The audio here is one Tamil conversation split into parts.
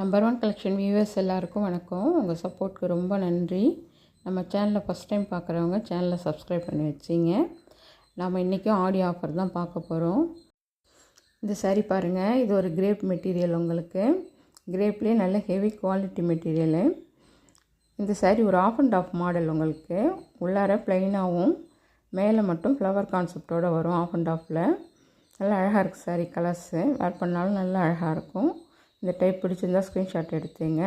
நம்பர் ஒன் கலெக்ஷன் வியூவர்ஸ் எல்லாருக்கும் வணக்கம். உங்கள் சப்போர்ட்க்கு ரொம்ப நன்றி. நம்ம சேனலை ஃபஸ்ட் டைம் பார்க்குறவங்க சேனலை சப்ஸ்கிரைப் பண்ணி வச்சிங்க. நம்ம இன்றைக்கும் ஆடி ஆஃபர் தான் பார்க்க போகிறோம். இந்த சாரீ பாருங்கள், இது ஒரு கிரேப் மெட்டீரியல். உங்களுக்கு கிரேப்லேயே நல்ல ஹெவி குவாலிட்டி மெட்டீரியலு. இந்த சாரீ ஒரு ஆஃப் அண்ட் ஆஃப் மாடல். உங்களுக்கு உள்ளார ப்ளைனாகவும் மேலே மட்டும் ஃப்ளவர் கான்செப்டோடு வரும். ஆஃப் அண்ட் ஆஃபில் நல்லா அழகாக இருக்குது சாரீ. கலர்ஸு வேர் பண்ணாலும் நல்லா அழகாக இருக்கும். இந்த டைப் பிடிச்சிருந்தால் ஸ்க்ரீன்ஷாட் எடுத்துங்க.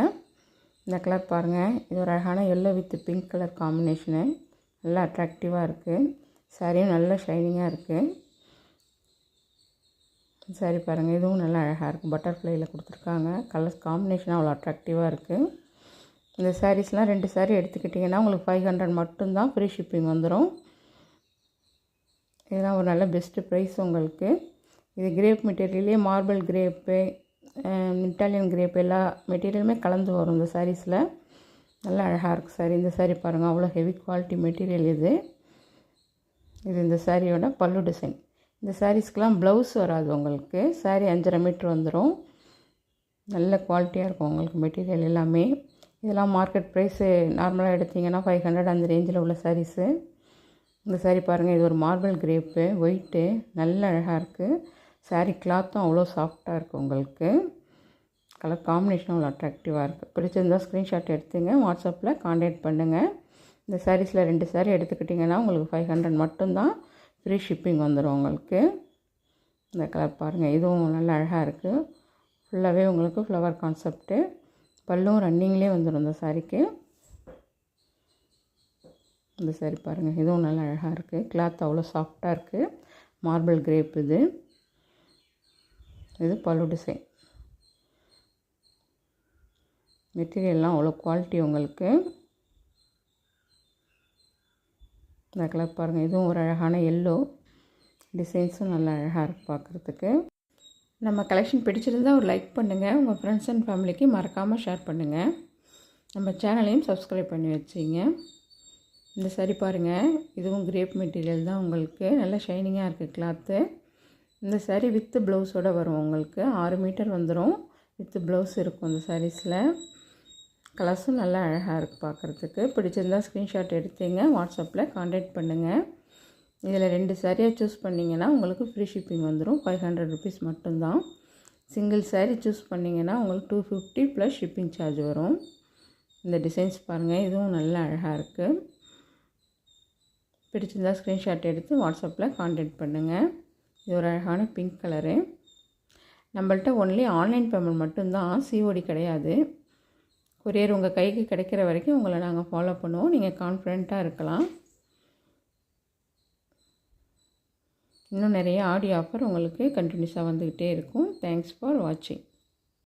இந்த கலர் பாருங்கள், இது ஒரு அழகான yellow with pink colour combination. நல்லா அட்ராக்டிவாக இருக்குது. சாரியும் நல்ல ஷைனிங்காக இருக்குது. சாரி பாருங்கள், இதுவும் நல்லா அழகாக இருக்குது. பட்டர்ஃப்ளையில் கொடுத்துருக்காங்க. கலர்ஸ் காம்பினேஷன் அவ்வளோ அட்ராக்டிவாக இருக்குது. இந்த சாரீஸ்லாம் 2 சாரீ எடுத்துக்கிட்டிங்கன்னா உங்களுக்கு 500 மட்டும்தான். ஃப்ரீ ஷிப்பிங் வந்துடும். இதெல்லாம் ஒரு நல்ல பெஸ்ட்டு ப்ரைஸ் உங்களுக்கு. இது கிரேப் மெட்டீரியல்லே மார்பிள் கிரேப்பு, இட்டாலியன் கிரேப் எல்லா மெட்டீரியலுமே கலந்து வரும் இந்த சாரீஸில். நல்லா அழகாக இருக்குது சாரீ. இந்த சாரீ பாருங்கள், அவ்வளோ ஹெவி குவாலிட்டி மெட்டீரியல் இது. இந்த சாரியோட பல்லு டிசைன். இந்த சாரீஸ்க்கெலாம் ப்ளவுஸ் வராது உங்களுக்கு. சாரீ 5.5 மீட்ரு வந்துடும். நல்ல குவாலிட்டியாக இருக்கும் உங்களுக்கு மெட்டீரியல் எல்லாமே. இதெல்லாம் மார்க்கெட் ப்ரைஸு நார்மலாக எடுத்திங்கன்னா 500 அந்த ரேஞ்சில் உள்ள சாரீஸு. இந்த சாரீ பாருங்கள், இது ஒரு மார்பிள் கிரேப்பு, ஒயிட்டு, நல்ல அழகாக இருக்குது. சாரீ கிளாத்தும் அவ்வளோ சாஃப்டாக இருக்குது உங்களுக்கு. கலர் காம்பினேஷனும் அவ்வளோ அட்ராக்டிவாக இருக்குது. பிடிச்சிருந்தால் ஸ்க்ரீன்ஷாட் எடுத்துங்க, வாட்ஸ்அப்பில் கான்டாக்ட் பண்ணுங்கள். இந்த சாரீஸில் 2 சாரீ எடுத்துக்கிட்டிங்கன்னா உங்களுக்கு 500 மட்டும்தான். ஃப்ரீ ஷிப்பிங் வந்துடும் உங்களுக்கு. இந்த கலர் பாருங்கள், இதுவும் நல்லா அழகாக இருக்குது. ஃபுல்லாகவே உங்களுக்கு ஃப்ளவர் கான்செப்ட்டு. பல்லும் ரன்னிங்லேயே வந்துடும் இந்த சாரீக்கு. இந்த சாரீ பாருங்கள், இதுவும் நல்லா அழகாக இருக்குது. கிளாத் அவ்வளோ சாஃப்டாக இருக்குது. மார்பிள் கிரேப் இது. இது பல்லு டிசைன். மெட்டீரியல்லாம் அவ்வளோ குவாலிட்டி உங்களுக்கு. இந்த கலர் பாருங்கள், இதுவும் ஒரு அழகான எல்லோ. டிசைன்ஸும் நல்லா அழகாக இருக்குது பார்க்குறதுக்கு. நம்ம கலெக்ஷன் பிடிச்சிருந்தால் ஒரு லைக் பண்ணுங்கள். உங்கள் ஃப்ரெண்ட்ஸ் அண்ட் ஃபேமிலிக்கு மறக்காமல் ஷேர் பண்ணுங்கள். நம்ம சேனலையும் சப்ஸ்கிரைப் பண்ணி வச்சிங்க. இந்த சாரீ பாருங்கள், இதுவும் கிரேப் மெட்டீரியல் தான் உங்களுக்கு. நல்லா ஷைனிங்காக இருக்குது கிளாத்து. இந்த சாரீ வித்து ப்ளவுஸோடு வரும் உங்களுக்கு. 6 மீட்டர் வந்துடும். வித்து ப்ளவுஸ் இருக்கும் இந்த சாரீஸில். கலர்ஸும் நல்லா அழகாக இருக்குது பார்க்குறதுக்கு. பிடிச்சிருந்தால் ஸ்க்ரீன்ஷாட் எடுத்துங்க, வாட்ஸ்அப்பில் கான்டாக்ட் பண்ணுங்கள். இதில் 2 சாரியாக சூஸ் பண்ணிங்கன்னா உங்களுக்கு ஃப்ரீ ஷிப்பிங் வந்துடும். 500 ருபீஸ் மட்டும்தான். சிங்கிள் சாரீ சூஸ் பண்ணிங்கன்னா உங்களுக்கு 250 ப்ளஸ் ஷிப்பிங் சார்ஜ் வரும். இந்த டிசைன்ஸ் பாருங்கள், இதுவும் நல்லா அழகாக இருக்குது. பிடிச்சிருந்தால் ஸ்க்ரீன்ஷாட் எடுத்து வாட்ஸ்அப்பில் கான்டாக்ட் பண்ணுங்கள். இது ஒரு அழகான பிங்க் கலரு. நம்மள்ட்ட ஒன்லி ஆன்லைன் பேமெண்ட் மட்டும்தான், சிஓடி கிடையாது. கொரியர் உங்கள் கைக்கு கிடைக்கிற வரைக்கும் உங்களை நாங்கள் ஃபாலோ பண்ணுவோம். நீங்கள் கான்ஃபிடென்ட்டாக இருக்கலாம். இன்னும் நிறைய ஆடி ஆஃபர் உங்களுக்கு கண்டினியூஸாக வந்துக்கிட்டே இருக்கும். தேங்க்ஸ் ஃபார் வாட்சிங்.